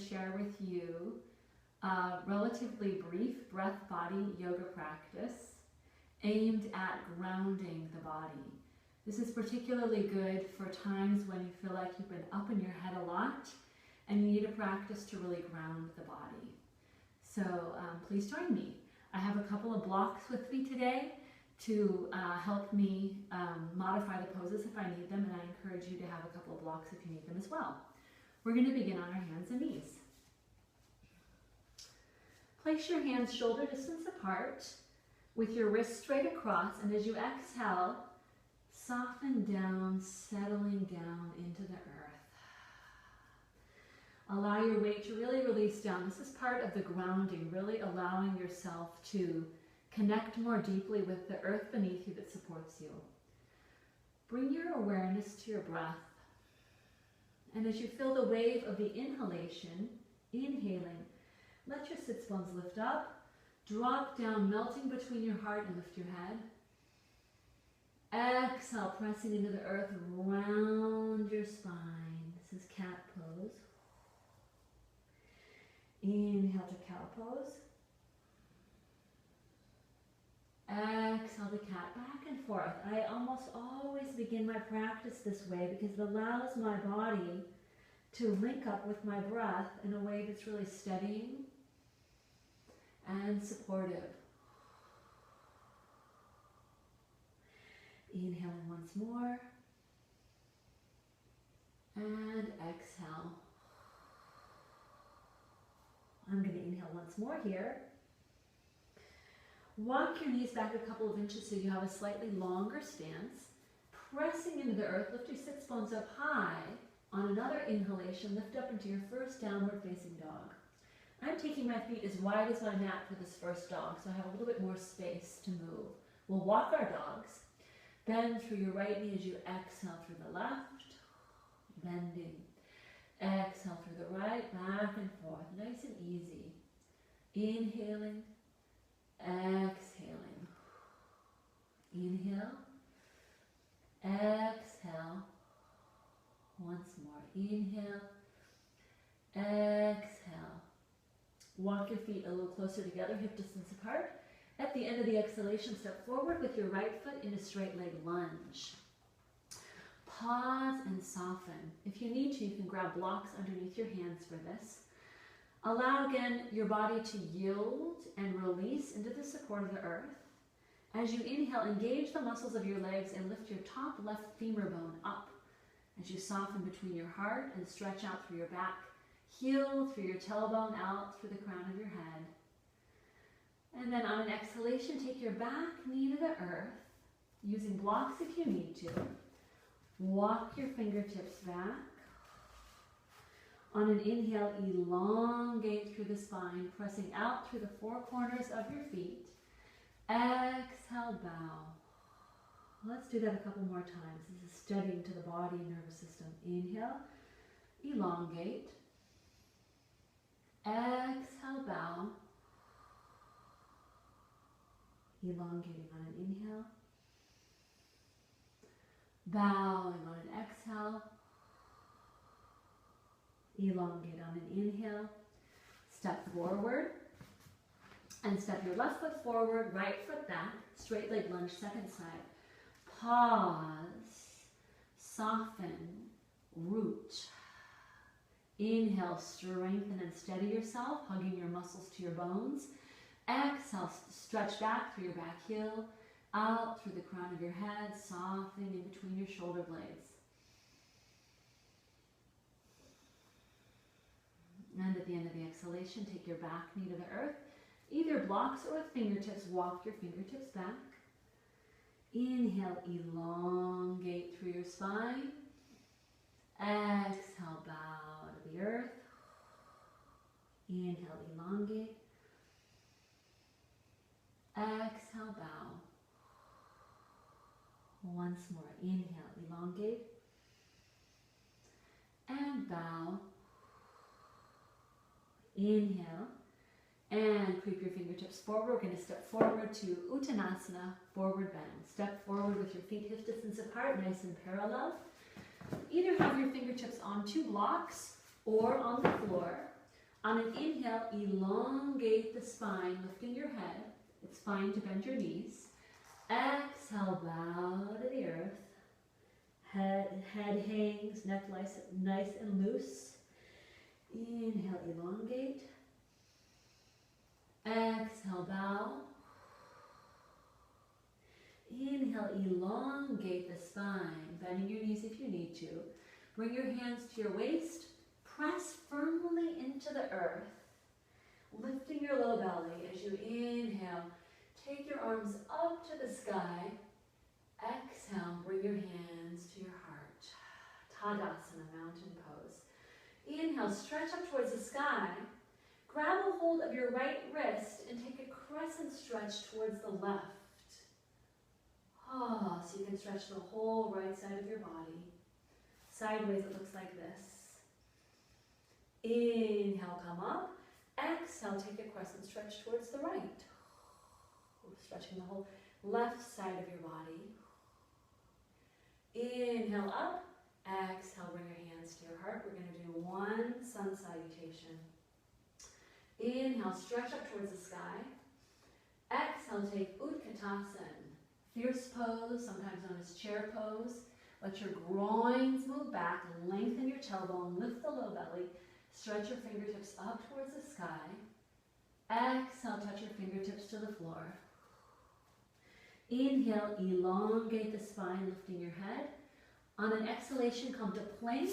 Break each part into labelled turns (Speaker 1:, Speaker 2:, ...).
Speaker 1: share with you a relatively brief breath-body yoga practice aimed at grounding the body. This is particularly good for times when you feel like you've been up in your head a lot and you need a practice to really ground the body. So please join me. I have a couple of blocks with me today to help me modify the poses if I need them, and I encourage you to have a couple of blocks if you need them as well. We're going to begin on our hands and knees. Place your hands shoulder distance apart with your wrists straight across, and as you exhale, soften down, settling down into the earth. Allow your weight to really release down. This is part of the grounding, really allowing yourself to connect more deeply with the earth beneath you that supports you. Bring your awareness to your breath. And as you feel the wave of the inhalation, inhaling, let your sits bones lift up, drop down, melting between your heart and lift your head. Exhale, pressing into the earth, round your spine. This is cat pose. Inhale to cow pose. Exhale to cat, back and forth. I almost always begin my practice this way because it allows my body to link up with my breath in a way that's really steadying and supportive. Inhaling once more. And exhale. I'm going to inhale once more here. Walk your knees back a couple of inches so you have a slightly longer stance. Pressing into the earth, lift your sits bones up high. On another inhalation, lift up into your first downward facing dog. I'm taking my feet as wide as my mat for this first dog, so I have a little bit more space to move. We'll walk our dogs. Bend through your right knee as you exhale through the left. Bending. Exhale through the right, back and forth. Nice and easy. Inhaling. Exhaling. Inhale. Exhale. Once more. Inhale. Exhale. Walk your feet a little closer together, hip distance apart. At the end of the exhalation, step forward with your right foot in a straight leg lunge. Pause and soften. If you need to, you can grab blocks underneath your hands for this. Allow again your body to yield and release into the support of the earth. As you inhale, engage the muscles of your legs and lift your top left femur bone up. As you soften between your heart and stretch out through your back, heel through your tailbone, out through the crown of your head. And then on an exhalation, take your back knee to the earth, using blocks if you need to. Walk your fingertips back. On an inhale, elongate through the spine, pressing out through the four corners of your feet. Exhale, bow. Let's do that a couple more times. This is steadying to the body and nervous system. Inhale, elongate. Exhale, bow. Elongating on an inhale. Bowing on an exhale. Elongate on an inhale. Step forward. And step your left foot forward, right foot back. Straight leg lunge, second side. Pause. Soften. Root. Inhale, strengthen and steady yourself, hugging your muscles to your bones. Exhale, stretch back through your back heel, out through the crown of your head, softening in between your shoulder blades. And at the end of the exhalation, take your back knee to the earth. Either blocks or with fingertips, walk your fingertips back. Inhale, elongate through your spine. Exhale, bow to the earth. Inhale, elongate. Exhale, bow. Once more. Inhale, elongate. And bow. Inhale. And creep your fingertips forward. We're going to step forward to Uttanasana, forward bend. Step forward with your feet hip distance apart, nice and parallel. Either have your fingertips on two blocks or on the floor. On an inhale, elongate the spine, lifting your head. It's fine to bend your knees. Exhale, bow to the earth. Head hangs, neck nice and loose. Inhale, elongate. Exhale, bow. Inhale, elongate the spine, bending your knees if you need to. Bring your hands to your waist. Press firmly into the earth, lifting your low belly as you inhale. Take your arms up to the sky. Exhale, bring your hands to your heart. Tadasana, mountain pose. Inhale, stretch up towards the sky. Grab a hold of your right wrist and take a crescent stretch towards the left. So you can stretch the whole right side of your body. Sideways, it looks like this. Inhale, come up. Exhale, take a crescent stretch towards the right. Stretching the whole left side of your body. Inhale up. Exhale, bring your hands to your heart. We're going to do one sun salutation. Inhale, stretch up towards the sky. Exhale, take Utkatasana. Fierce pose, sometimes known as chair pose. Let your groins move back, lengthen your tailbone, lift the low belly, stretch your fingertips up towards the sky. Exhale, touch your fingertips to the floor. Inhale, elongate the spine, lifting your head. On an exhalation, come to plank,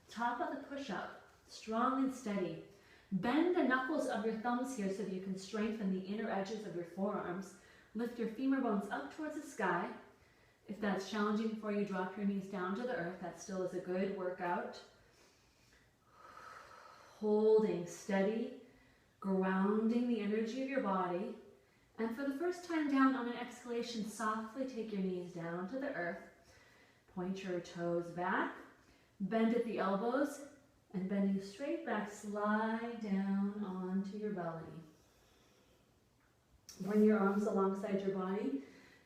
Speaker 1: top of the push-up, strong and steady. Bend the knuckles of your thumbs here so that you can strengthen the inner edges of your forearms. Lift your femur bones up towards the sky. If that's challenging for you, drop your knees down to the earth. That still is a good workout. Holding steady, grounding the energy of your body. And for the first time down on an exhalation, softly take your knees down to the earth. Point your toes back. Bend at the elbows. And bending straight back, slide down onto your belly. Bring your arms alongside your body.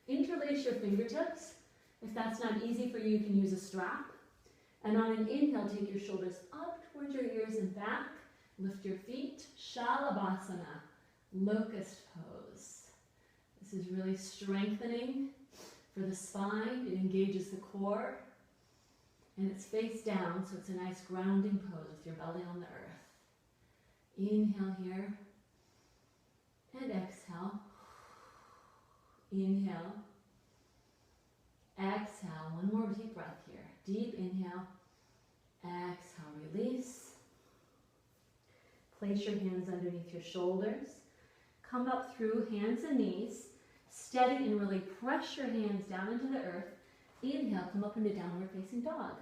Speaker 1: Interlace your fingertips. If that's not easy for you, you can use a strap. And on an inhale, take your shoulders up towards your ears and back. Lift your feet. Shalabhasana, locust pose. This is really strengthening for the spine. It engages the core. And it's face down, so it's a nice grounding pose with your belly on the earth. Inhale here. And exhale. Inhale. Exhale. One more deep breath here. Deep inhale. Exhale, release. Place your hands underneath your shoulders. Come up through hands and knees. Steady and really press your hands down into the earth. Inhale, come up into downward facing dog.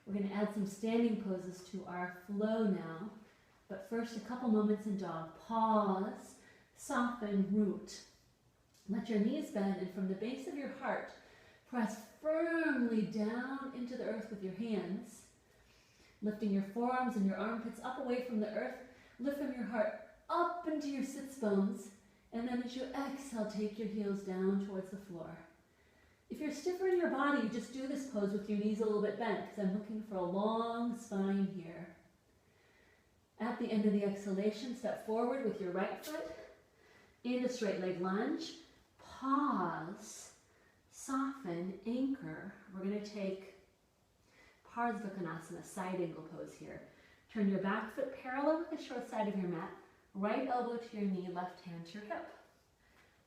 Speaker 1: We're going to add some standing poses to our flow now. But first, a couple moments in dog. Pause, soften, root. Let your knees bend, and from the base of your heart, press firmly down into the earth with your hands. Lifting your forearms and your armpits up away from the earth. Lift from your heart up into your sits bones. And then as you exhale, take your heels down towards the floor. If you're stiffer in your body, you just do this pose with your knees a little bit bent, because I'm looking for a long spine here. At the end of the exhalation, step forward with your right foot into straight leg lunge. Pause, soften, anchor. We're going to take Parsvakonasana, side angle pose here. Turn your back foot parallel with the short side of your mat. Right elbow to your knee, left hand to your hip.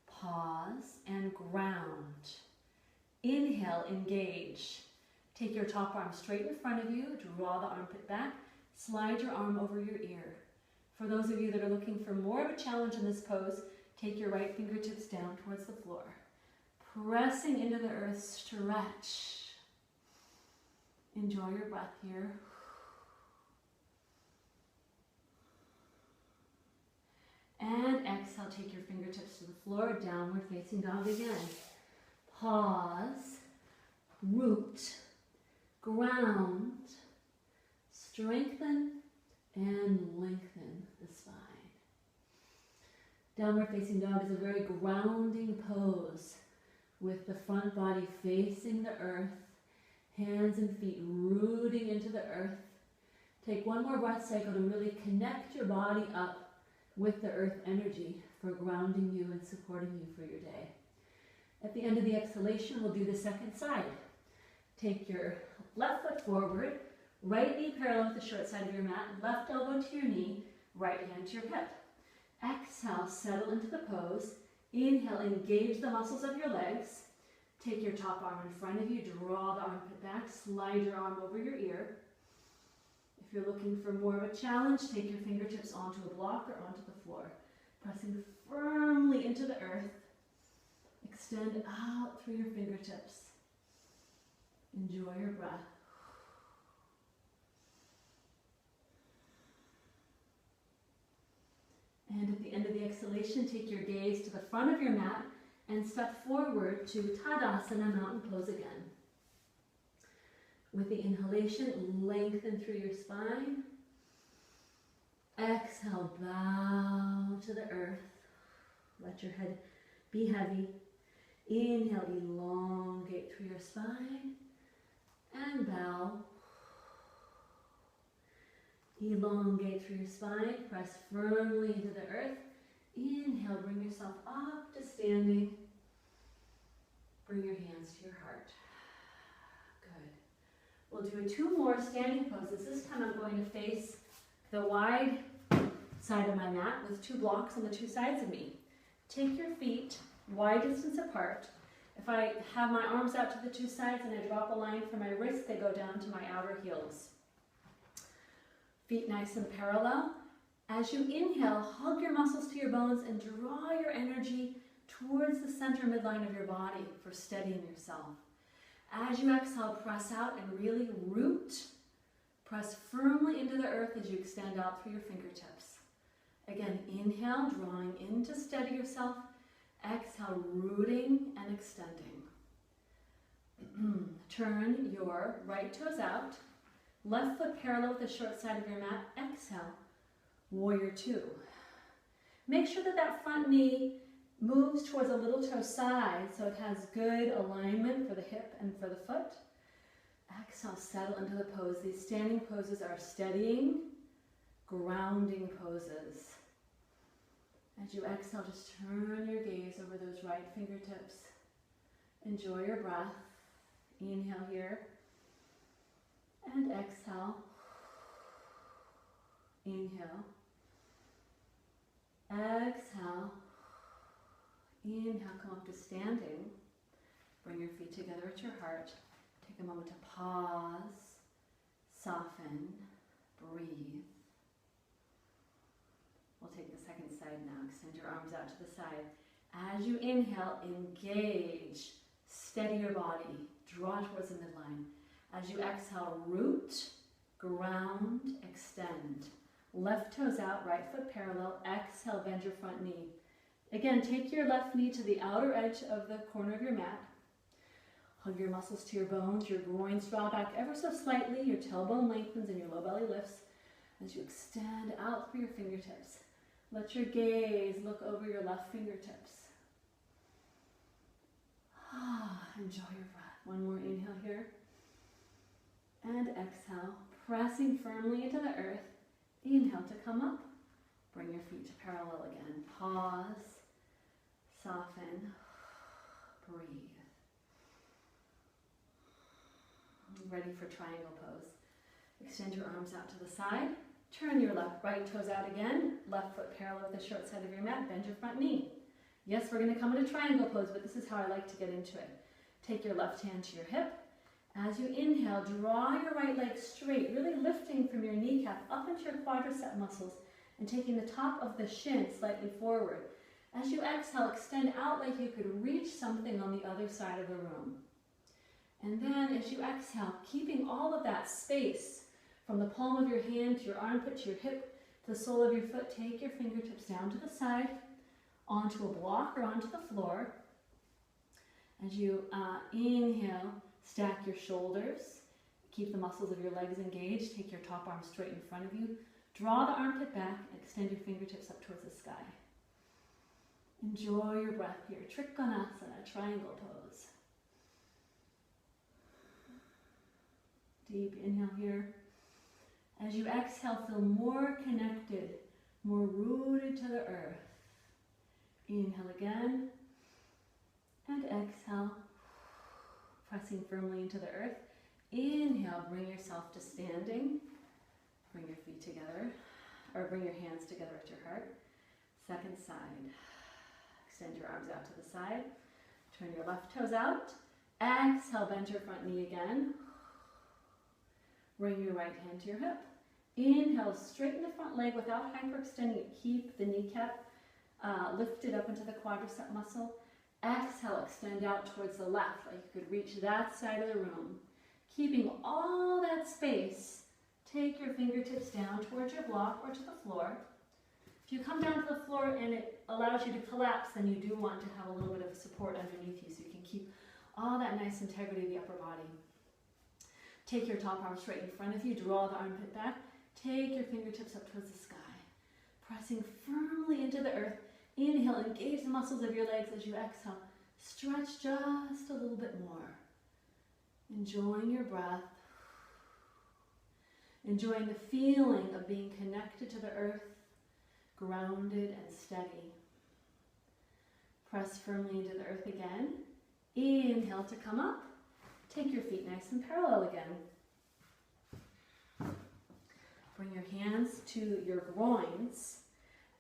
Speaker 1: Pause and ground. Inhale, engage. Take your top arm straight in front of you. Draw the armpit back. Slide your arm over your ear. For those of you that are looking for more of a challenge in this pose, take your right fingertips down towards the floor. Pressing into the earth, stretch. Enjoy your breath here. And exhale, take your fingertips to the floor, downward facing dog again. Pause, root, ground, strengthen, and lengthen the spine. Downward facing dog is a very grounding pose with the front body facing the earth, hands and feet rooting into the earth. Take one more breath cycle to really connect your body up with the earth energy for grounding you and supporting you for your day. At the end of the exhalation, we'll do the second side. Take your left foot forward, right knee parallel with the short side of your mat, left elbow to your knee, right hand to your hip. Exhale, settle into the pose. Inhale, engage the muscles of your legs. Take your top arm in front of you, draw the armpit back, slide your arm over your ear. If you're looking for more of a challenge, take your fingertips onto a block or onto the floor, pressing firmly into the earth. Extend out through your fingertips. Enjoy your breath. And at the end of the exhalation, take your gaze to the front of your mat and step forward to Tadasana, mountain pose again. With the inhalation, lengthen through your spine. Exhale, bow to the earth. Let your head be heavy. Inhale, elongate through your spine. And bow. Elongate through your spine. Press firmly into the earth. Inhale, bring yourself up to standing. Bring your hands to your heart. Good. We'll do 2 more standing poses. This time I'm going to face the wide side of my mat with 2 blocks on the 2 sides of me. Take your feet wide distance apart. If I have my arms out to the 2 sides and I drop a line from my wrist, they go down to my outer heels. Feet nice and parallel. As you inhale, hug your muscles to your bones and draw your energy towards the center midline of your body for steadying yourself. As you exhale, press out and really root. Press firmly into the earth as you extend out through your fingertips. Again, inhale, drawing in to steady yourself. Exhale, rooting and extending. Turn your right toes out. Left foot parallel with the short side of your mat. Exhale, warrior 2. Make sure that that front knee moves towards a little toe side so it has good alignment for the hip and for the foot. Exhale, settle into the pose. These standing poses are steadying, grounding poses. As you exhale, just turn your gaze over those right fingertips. Enjoy your breath. Inhale here. And exhale. Inhale. Exhale. Inhale, come up to standing. Bring your feet together at your heart. Take a moment to pause, soften, breathe. We'll take the second side now. Extend your arms out to the side. As you inhale, engage. Steady your body. Draw towards the midline. As you exhale, root, ground, extend. Left toes out, right foot parallel. Exhale, bend your front knee. Again, take your left knee to the outer edge of the corner of your mat. Hug your muscles to your bones. Your groins draw back ever so slightly. Your tailbone lengthens and your low belly lifts as you extend out through your fingertips. Let your gaze look over your left fingertips. Enjoy your breath. One more inhale here. And exhale, pressing firmly into the earth. Inhale to come up. Bring your feet to parallel again. Pause, soften, breathe. Ready for triangle pose. Extend your arms out to the side. Turn your right toes out again. Left foot parallel with the short side of your mat. Bend your front knee. Yes, we're going to come into triangle pose, but this is how I like to get into it. Take your left hand to your hip. As you inhale, draw your right leg straight, really lifting from your kneecap up into your quadricep muscles and taking the top of the shin slightly forward. As you exhale, extend out like you could reach something on the other side of the room. And then as you exhale, keeping all of that space from the palm of your hand to your armpit to your hip to the sole of your foot, take your fingertips down to the side, onto a block or onto the floor. As you inhale, stack your shoulders. Keep the muscles of your legs engaged. Take your top arm straight in front of you. Draw the armpit back and extend your fingertips up towards the sky. Enjoy your breath here. Trikonasana, triangle pose. Deep inhale here. As you exhale, feel more connected, more rooted to the earth. Inhale again, and exhale, pressing firmly into the earth. Inhale, bring yourself to standing. Bring your feet together, or bring your hands together at your heart. Second side. Extend your arms out to the side. Turn your left toes out. Exhale, bend your front knee again. Bring your right hand to your hip. Inhale, straighten the front leg without hyperextending it. Keep the kneecap lifted up into the quadricep muscle. Exhale, extend out towards the left, like you could reach that side of the room. Keeping all that space, take your fingertips down towards your block or to the floor. If you come down to the floor and it allows you to collapse, then you do want to have a little bit of support underneath you so you can keep all that nice integrity of the upper body. Take your top arm straight in front of you, draw the armpit back. Take your fingertips up towards the sky, pressing firmly into the earth. Inhale, engage the muscles of your legs as you exhale. Stretch just a little bit more. Enjoying your breath. Enjoying the feeling of being connected to the earth, grounded and steady. Press firmly into the earth again. Inhale to come up. Take your feet nice and parallel again. Bring your hands to your groins.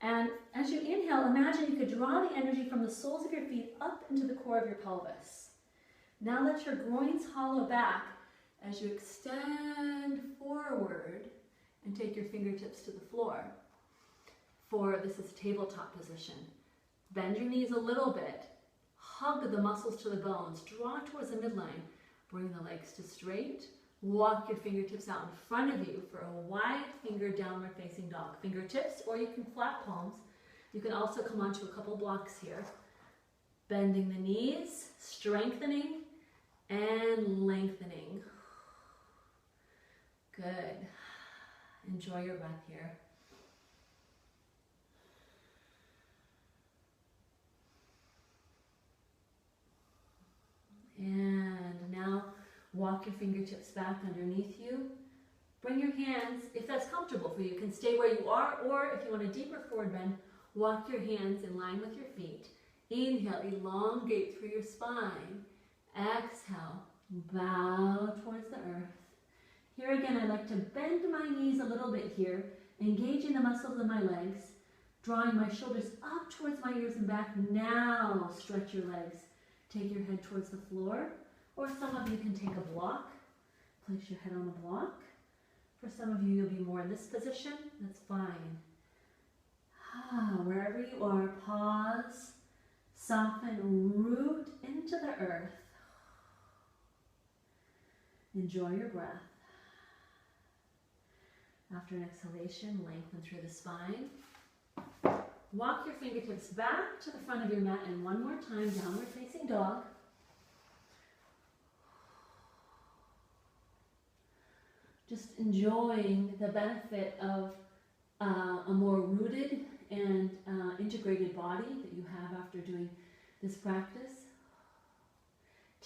Speaker 1: And as you inhale, imagine you could draw the energy from the soles of your feet up into the core of your pelvis. Now let your groins hollow back as you extend forward and take your fingertips to the floor. This is tabletop position. Bend your knees a little bit. Hug the muscles to the bones. Draw towards the midline. Bring the legs to straight. Walk your fingertips out in front of you for a wide finger downward facing dog. Fingertips, or you can flat palms. You can also come onto a couple blocks here. Bending the knees, strengthening, and lengthening. Good. Enjoy your breath here. And now walk your fingertips back underneath you. Bring your hands, if that's comfortable for you, you can stay where you are, or if you want a deeper forward bend, walk your hands in line with your feet. Inhale, elongate through your spine. Exhale, bow towards the earth. Here again, I like to bend my knees a little bit here, engaging the muscles of my legs, drawing my shoulders up towards my ears and back. Now stretch your legs. Take your head towards the floor, or some of you can take a block. Place your head on a block. For some of you, you'll be more in this position. That's fine. Wherever you are, pause, soften, root into the earth. Enjoy your breath. After an exhalation, lengthen through the spine. Walk your fingertips back to the front of your mat, and one more time, downward facing dog. Just enjoying the benefit of a more rooted and integrated body that you have after doing this practice.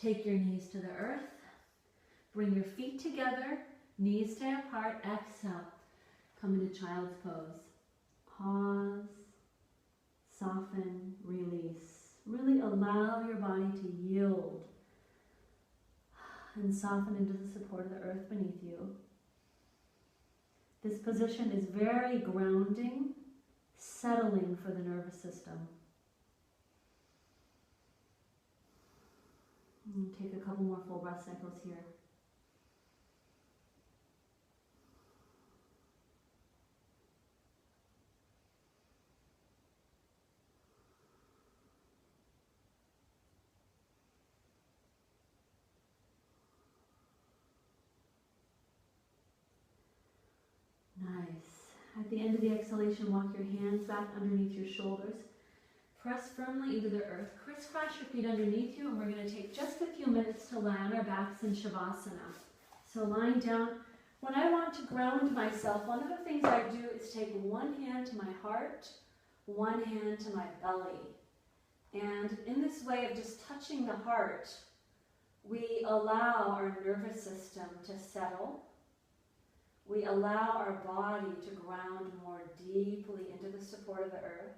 Speaker 1: Take your knees to the earth. Bring your feet together, knees stay apart. Exhale, come into child's pose. Pause. Soften, release. Really allow your body to yield and soften into the support of the earth beneath you. This position is very grounding, settling for the nervous system. And take a couple more full breath cycles here. Nice. At the end of the exhalation, walk your hands back underneath your shoulders. Press firmly into the earth. Crisscross your feet underneath you, and we're going to take just a few minutes to lie on our backs in Shavasana. So lying down, when I want to ground myself, one of the things I do is take one hand to my heart, one hand to my belly. And in this way of just touching the heart, we allow our nervous system to settle. We allow our body to ground more deeply into the support of the earth.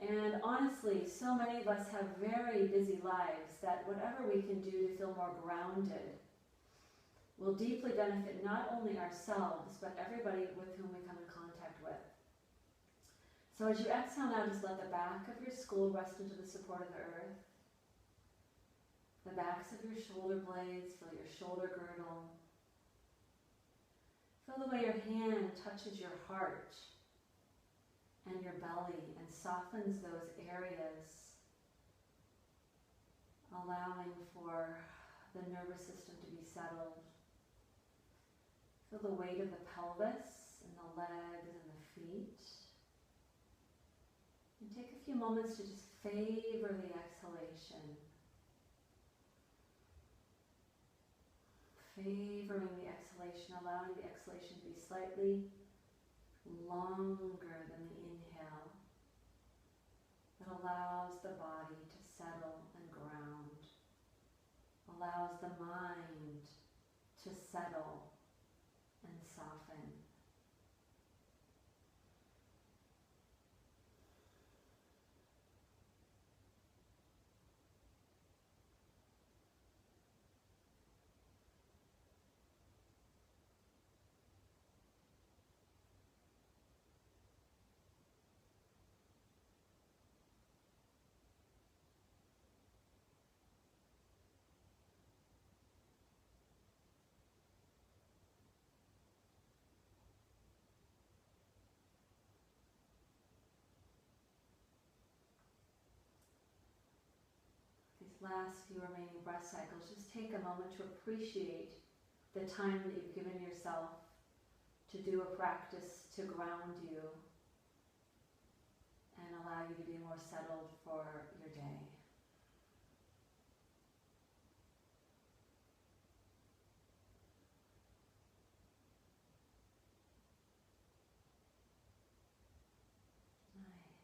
Speaker 1: And honestly, so many of us have very busy lives that whatever we can do to feel more grounded will deeply benefit not only ourselves, but everybody with whom we come in contact with. So as you exhale now, just let the back of your skull rest into the support of the earth. The backs of your shoulder blades, feel your shoulder girdle. Feel the way your hand touches your heart and your belly and softens those areas, allowing for the nervous system to be settled. Feel the weight of the pelvis and the legs and the feet. And take a few moments to just favor the exhalation. Favoring the exhalation, allowing the exhalation to be slightly longer than the inhale. That allows the body to settle and ground. Allows the mind to settle and soften. Last few remaining breath cycles, just take a moment to appreciate the time that you've given yourself to do a practice to ground you and allow you to be more settled for your day. Nice.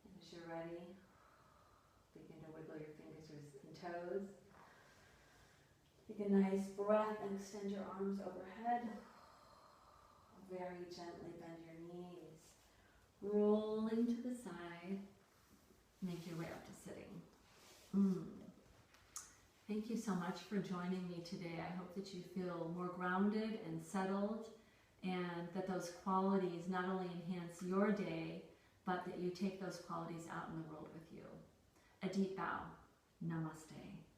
Speaker 1: And as you're ready, begin to wiggle your fingers and toes. Take a nice breath and extend your arms overhead. Very gently bend your knees. Rolling to the side. Make your way up to sitting. Thank you so much for joining me today. I hope that you feel more grounded and settled, and that those qualities not only enhance your day, but that you take those qualities out in the world with you. A deep bow. Namaste.